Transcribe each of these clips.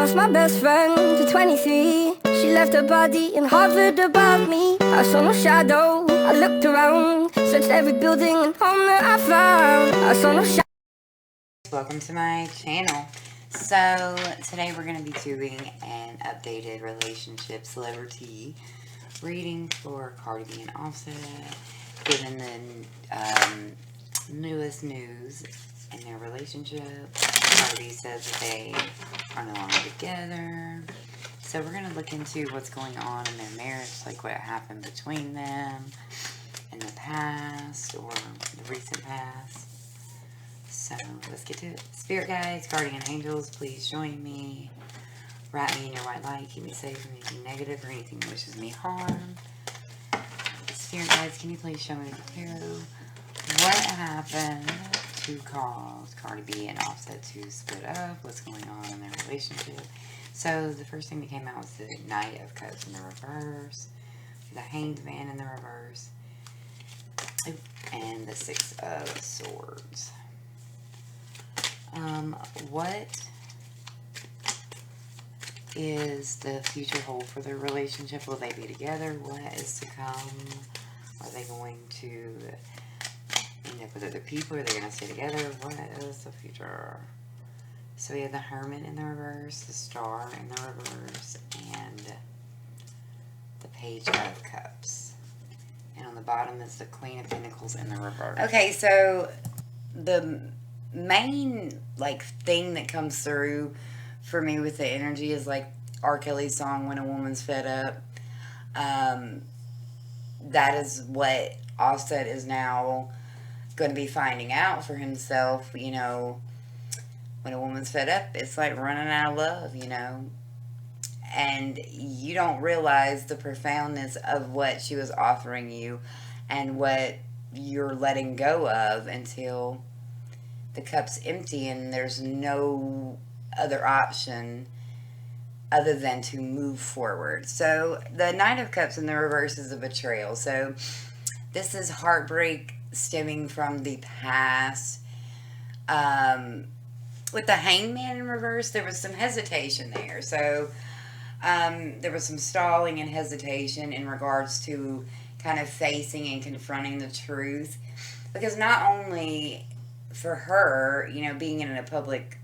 lost my best friend to 23. She left her body and hovered above me. I saw no shadow, I looked around, searched every building and home that I found. I saw no shadow. Welcome to my channel. So today we're going to be doing an updated relationship celebrity reading for Cardi and Offset, given the newest news in their relationship. Cardi says that they are no longer together. So we're going to look into what's going on in their marriage, like what happened between them in the past or the recent past. So let's get to it. Spirit guides, guardian angels, please join me. Wrap me in your white light. Keep me safe from anything negative or anything that wishes me harm. Spirit guides, can you please show me the tarot? What happened to cause Cardi B and Offset to split up? What's going on in their relationship? So the first thing that came out was the Knight of Cups in the reverse, the Hanged Man in the reverse, and the Six of Swords. What is the future hold for their relationship? Will they be together? What is to come? Are they going to end up with other people? Are they going to stay together? What is the future? So we have the Hermit in the reverse, the Star in the reverse, and the Page of Cups. And on the bottom is the Queen of Pentacles in the reverse. Okay, so the main thing that comes through for me with the energy is R. Kelly's song "When a Woman's Fed Up." That is what Offset is now going to be finding out for himself. When a woman's fed up, it's like running out of love, and you don't realize the profoundness of what she was offering you and what you're letting go of until the cup's empty and there's no other option other than to move forward. So the Knight of Cups in the reverse is a betrayal. So this is heartbreak stemming from the past. With the Hangman in reverse, there was some hesitation there. So there was some stalling and hesitation in regards to kind of facing and confronting the truth. Because not only for her, being in a public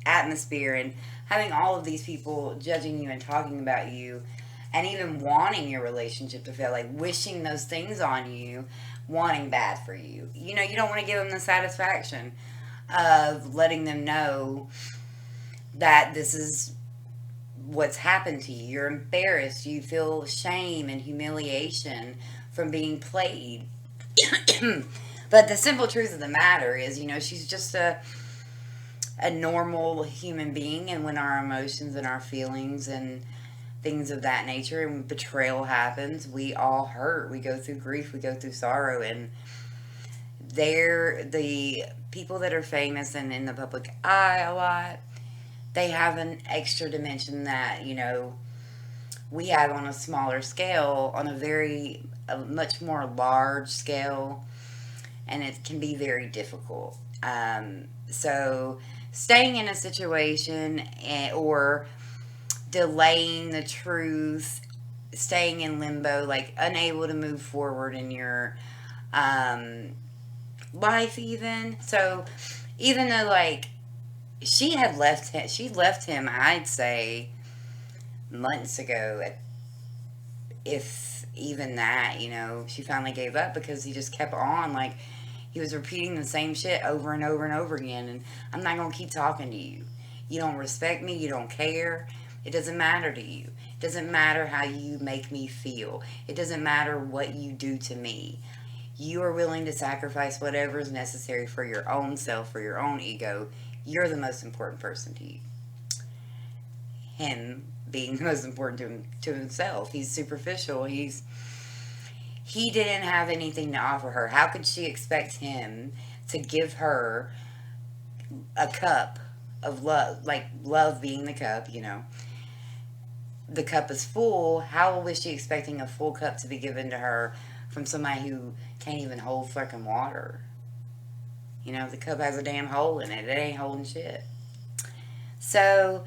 atmosphere and having all of these people judging you and talking about you and even wanting your relationship to fail, wishing those things on you, wanting bad for you. You don't want to give them the satisfaction of letting them know that this is what's happened to you. You're embarrassed. You feel shame and humiliation from being played. But the simple truth of the matter is, she's just a normal human being, and when our emotions and our feelings and things of that nature and betrayal happens, we all hurt. We go through grief, we go through sorrow, and the people that are famous and in the public eye a lot, they have an extra dimension that, we have on a smaller scale, on a much more large scale, and it can be very difficult. So staying in a situation or delaying the truth, staying in limbo, unable to move forward in your life even. So even though she left him, I'd say months ago, if even that, she finally gave up because he just kept on, he was repeating the same shit over and over and over again. And I'm not going to keep talking to you. You don't respect me. You don't care. It doesn't matter to you. It doesn't matter how you make me feel. It doesn't matter what you do to me. You are willing to sacrifice whatever is necessary for your own self, for your own ego. You're the most important person to you. Him being the most important to himself. He's superficial. He didn't have anything to offer her. How could she expect him to give her a cup of love, love being the cup, The cup is full. How was she expecting a full cup to be given to her from somebody who can't even hold fucking water? The cup has a damn hole in it. It ain't holding shit. So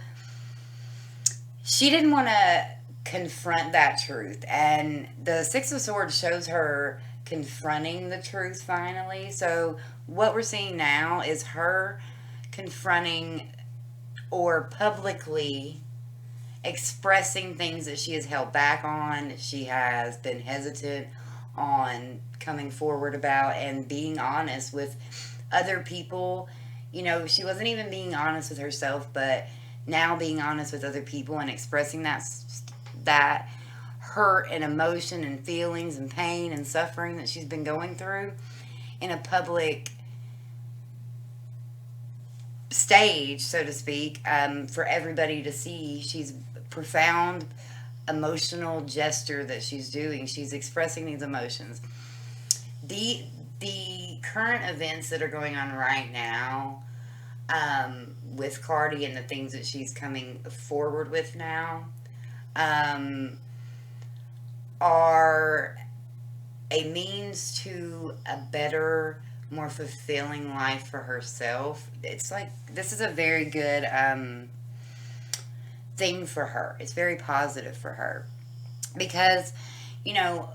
she didn't want to confront that truth. And the Six of Swords shows her confronting the truth finally. So what we're seeing now is her confronting or publicly expressing things that she has held back on, she has been hesitant on coming forward about, and being honest with other people. You know, she wasn't even being honest with herself, but now being honest with other people and expressing that hurt and emotion and feelings and pain and suffering that she's been going through in a public stage, so to speak, for everybody to see. She's profound emotional gesture that she's doing. She's expressing these emotions. The current events that are going on right now, with Cardi and the things that she's coming forward with now, are a means to a better, more fulfilling life for herself. It's like this is a very good thing for her. It's very positive for her because, you know,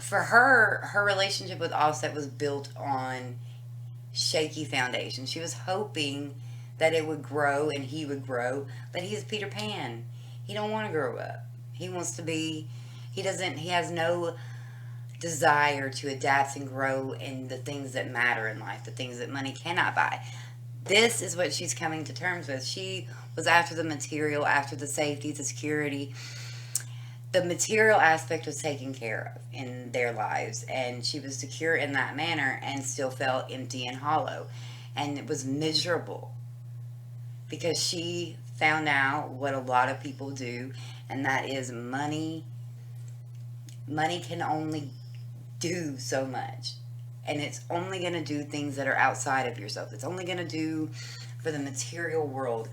for her relationship with Offset was built on shaky foundation. She was hoping that it would grow and he would grow, but he's Peter Pan. He don't want to grow up. He wants to be. He has no desire to adapt and grow in the things that matter in life, the things that money cannot buy. This is what she's coming to terms with. She was after the material, after the safety, the security. The material aspect was taken care of in their lives, and she was secure in that manner and still felt empty and hollow. And it was miserable because she found out what a lot of people do, and that is money. Money can only do so much, and it's only going to do things that are outside of yourself. It's only going to do for the material world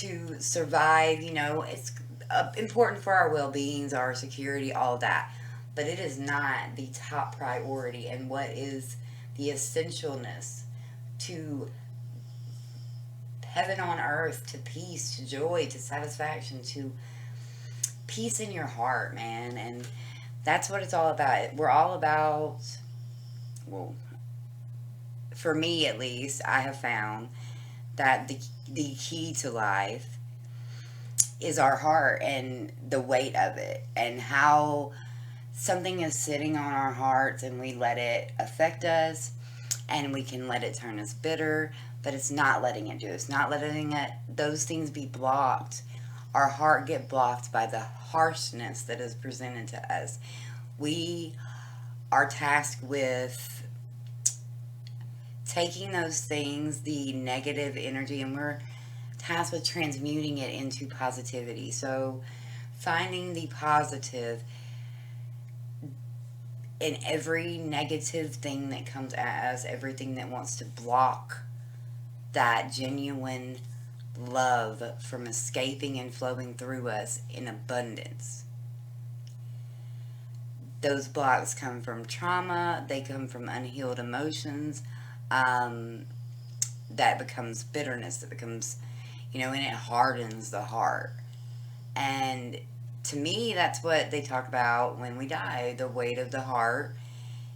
to survive. You know, it's important for our well-beings, our security, all that, but it is not the top priority. And what is the essentialness to heaven on earth, to peace, to joy, to satisfaction, to peace in your heart, man. And that's what it's all about. We're all about, well, for me at least, I have found that the key to life is our heart and the weight of it, and how something is sitting on our hearts and we let it affect us, and we can let it turn us bitter, but it's not letting it do. It's not letting those things be blocked. Our heart get blocked by the harshness that is presented to us. We are tasked with taking those things, the negative energy, and we're tasked with transmuting it into positivity. So finding the positive in every negative thing that comes at us, everything that wants to block that genuine love from escaping and flowing through us in abundance. Those blocks come from trauma, they come from unhealed emotions, that becomes bitterness, that becomes, and it hardens the heart. And to me, that's what they talk about when we die. The weight of the heart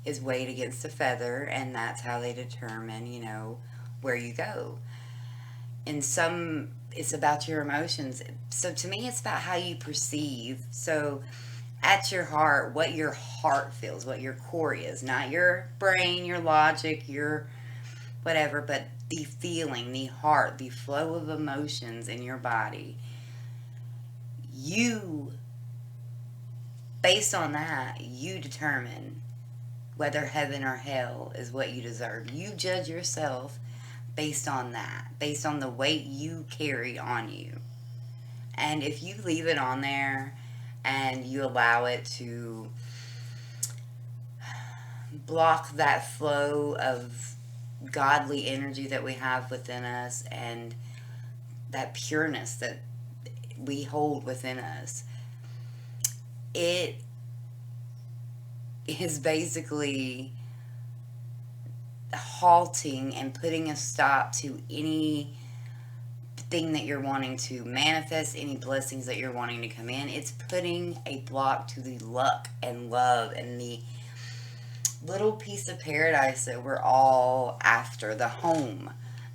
is weighed against a feather, and that's how they determine, where you go. In some, it's about your emotions. So to me, it's about how you perceive. So at your heart, what your heart feels, what your core is, not your brain, your logic, your whatever, but the feeling, the heart, the flow of emotions in your body. You, based on that, you determine whether heaven or hell is what you deserve. You judge yourself based on that, based on the weight you carry on you. And if you leave it on there and you allow it to block that flow of godly energy that we have within us and that pureness that we hold within us, it is basically halting and putting a stop to thing that you're wanting to manifest, any blessings that you're wanting to come in, it's putting a block to the luck and love and the little piece of paradise that we're all after, the home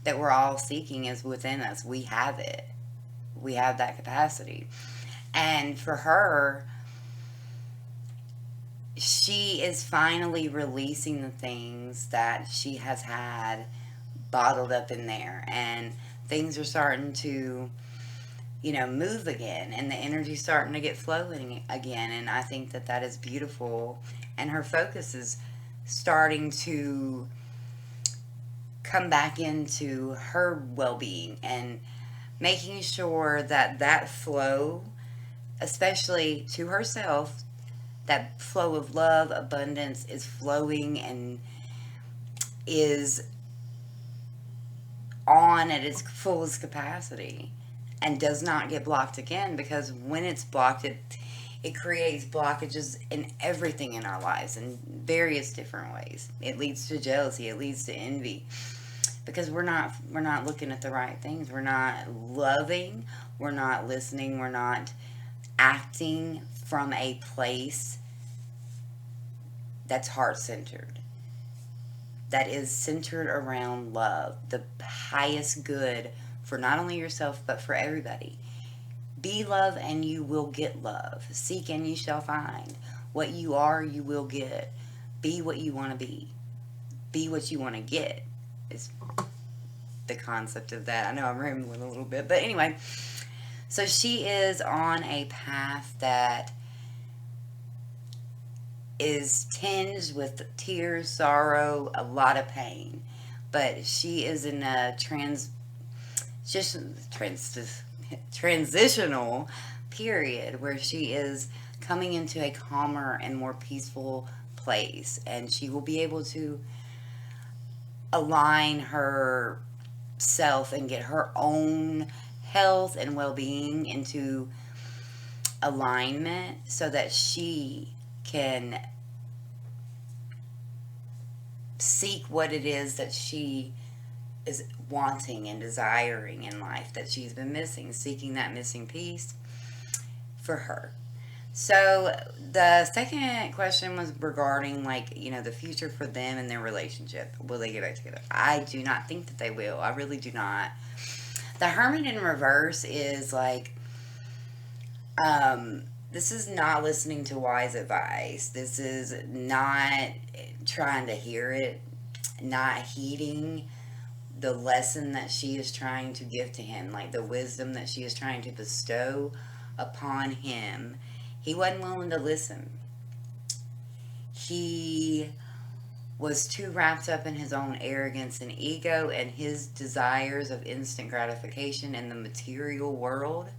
that we're all seeking is within us. We have it. We have that capacity. And for her, she is finally releasing the things that she has had bottled up in there. And things are starting to, move again. And the energy's starting to get flowing again. And I think that that is beautiful. And her focus is starting to come back into her well-being and making sure that that flow, especially to herself, that flow of love, abundance is flowing and is on at its fullest capacity and does not get blocked again, because when it's blocked, it creates blockages in everything in our lives in various different ways. It leads to jealousy, it leads to envy, because we're not looking at the right things. We're not loving, we're not listening, we're not acting from a place that's heart-centered, that is centered around love, the highest good for not only yourself but for everybody. Be love and you will get love. Seek and you shall find. What you are, you will get. Be what you want to be. Be what you want to get is the concept of that. I know I'm rambling a little bit, but anyway. So she is on a path that is tinged with tears, sorrow, a lot of pain. But she is in a transitional period where she is coming into a calmer and more peaceful place, and she will be able to align herself and get her own health and well-being into alignment so that she can seek what it is that she is wanting and desiring in life that she's been missing, seeking that missing piece for her. So the second question was regarding the future for them and their relationship. Will they get back together? I do not think that they will. I really do not. The Hermit in reverse is this is not listening to wise advice. This is not trying to hear it, not heeding the lesson that she is trying to give to him, like the wisdom that she is trying to bestow upon him. He wasn't willing to listen. He was too wrapped up in his own arrogance and ego and his desires of instant gratification in the material world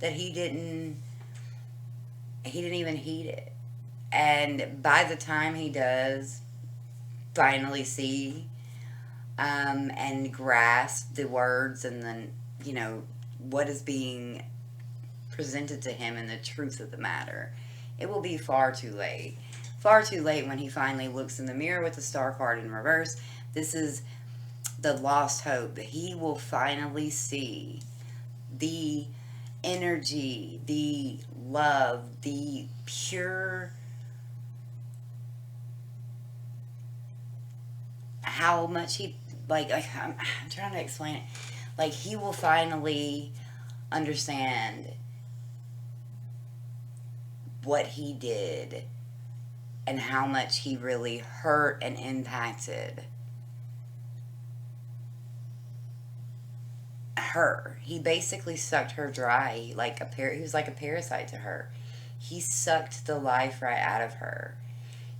that he didn't even heed it. And by the time he does finally see and grasp the words and then what is being presented to him and the truth of the matter, it will be far too late. Far too late when he finally looks in the mirror with the Star card in reverse. This is the lost hope. He will finally see the energy, the love, the pure, how much he, I'm trying to explain it. He will finally understand what he did and how much he really hurt and impacted her. He basically sucked her dry, he was like a parasite to her. He sucked the life right out of her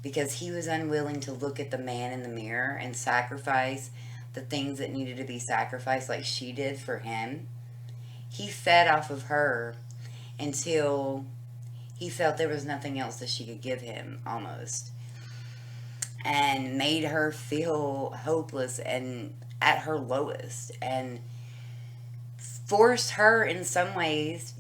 because he was unwilling to look at the man in the mirror and sacrifice the things that needed to be sacrificed like she did for him. He fed off of her until he felt there was nothing else that she could give him, almost, and made her feel hopeless and at her lowest, and forced her in some ways,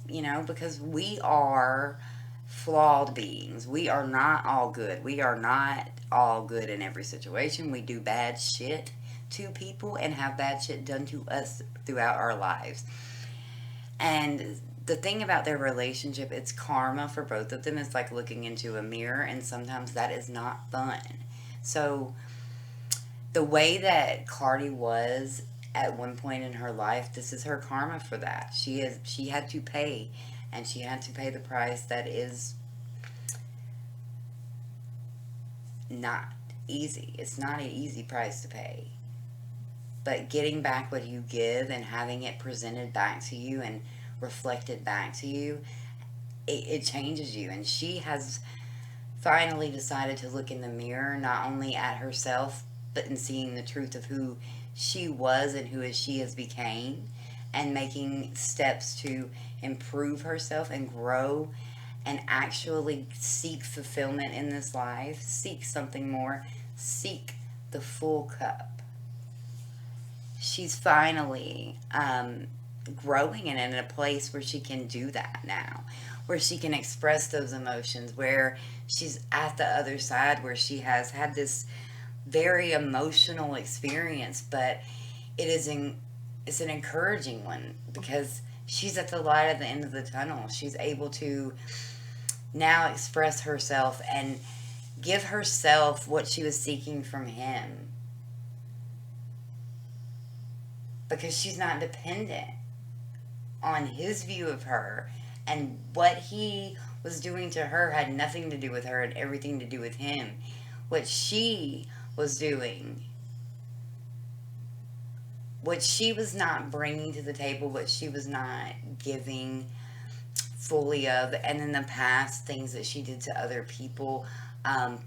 because we are flawed beings. We are not all good. We are not all good in every situation. We do bad shit to people and have bad shit done to us throughout our lives. And the thing about their relationship, it's karma for both of them. It's like looking into a mirror, and sometimes that is not fun. So the way that Cardi was at one point in her life, this is her karma for that. She had to pay, and she had to pay the price that is not easy. It's not an easy price to pay. But getting back what you give and having it presented back to you and reflected back to you, it changes you. And she has finally decided to look in the mirror, not only at herself, but in seeing the truth of who she was and who she has became, and making steps to improve herself and grow and actually seek fulfillment in this life, seek something more, seek the full cup. She's finally growing and in a place where she can do that now, where she can express those emotions, where she's at the other side, where she has had this very emotional experience, but it's an encouraging one, because she's at the light at the end of the tunnel. She's able to now express herself and give herself what she was seeking from him, because she's not dependent on his view of her, and what he was doing to her had nothing to do with her and everything to do with him. What she was doing, what she was not bringing to the table, what she was not giving fully of, and in the past, things that she did to other people,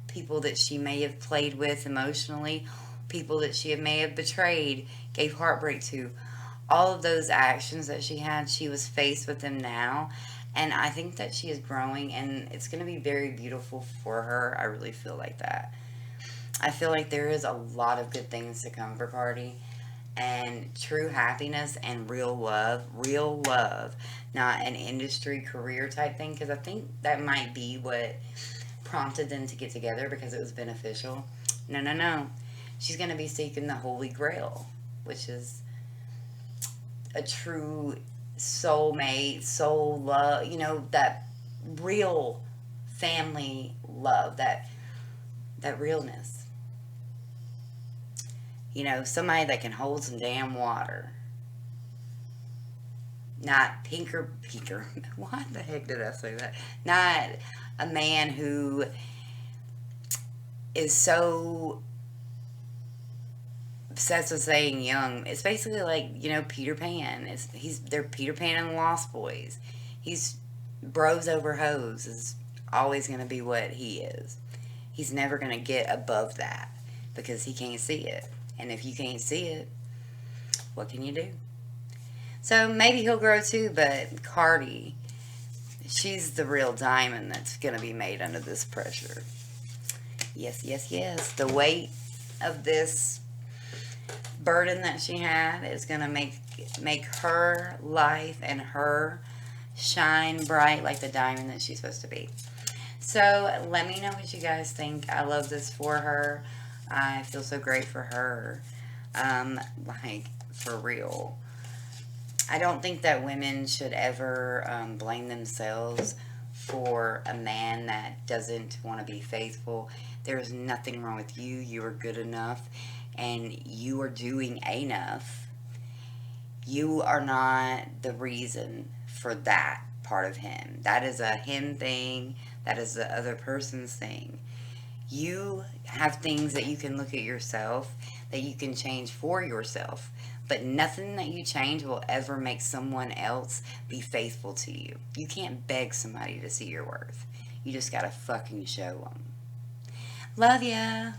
people that she may have played with emotionally, people that she may have betrayed, gave heartbreak to, all of those actions that she had, she was faced with them now. And I think that she is growing, and it's going to be very beautiful for her. I really feel like that. I feel like there is a lot of good things to come for Cardi, and true happiness and real love, not an industry career type thing, because I think that might be what prompted them to get together, because it was beneficial. No. She's going to be seeking the Holy Grail, which is a true soulmate, soul love, that real family love, that realness. Somebody that can hold some damn water. Not pinker. Why the heck did I say that? Not a man who is so obsessed with saying young. It's basically like, Peter Pan. They're Peter Pan and the Lost Boys. He's bros over hoes is always going to be what he is. He's never going to get above that, because he can't see it. And if you can't see it, what can you do? So maybe he'll grow too, but Cardi, she's the real diamond that's going to be made under this pressure. Yes. The weight of this burden that she had is going to make her life and her shine bright like the diamond that she's supposed to be. So let me know what you guys think. I love this for her. I feel so great for her. For real. I don't think that women should ever blame themselves for a man that doesn't want to be faithful. There's nothing wrong with you. You are good enough, and you are doing enough. You are not the reason for that part of him. That is a him thing. That is the other person's thing. You have things that you can look at yourself, that you can change for yourself. But nothing that you change will ever make someone else be faithful to you. You can't beg somebody to see your worth. You just gotta fucking show them. Love ya.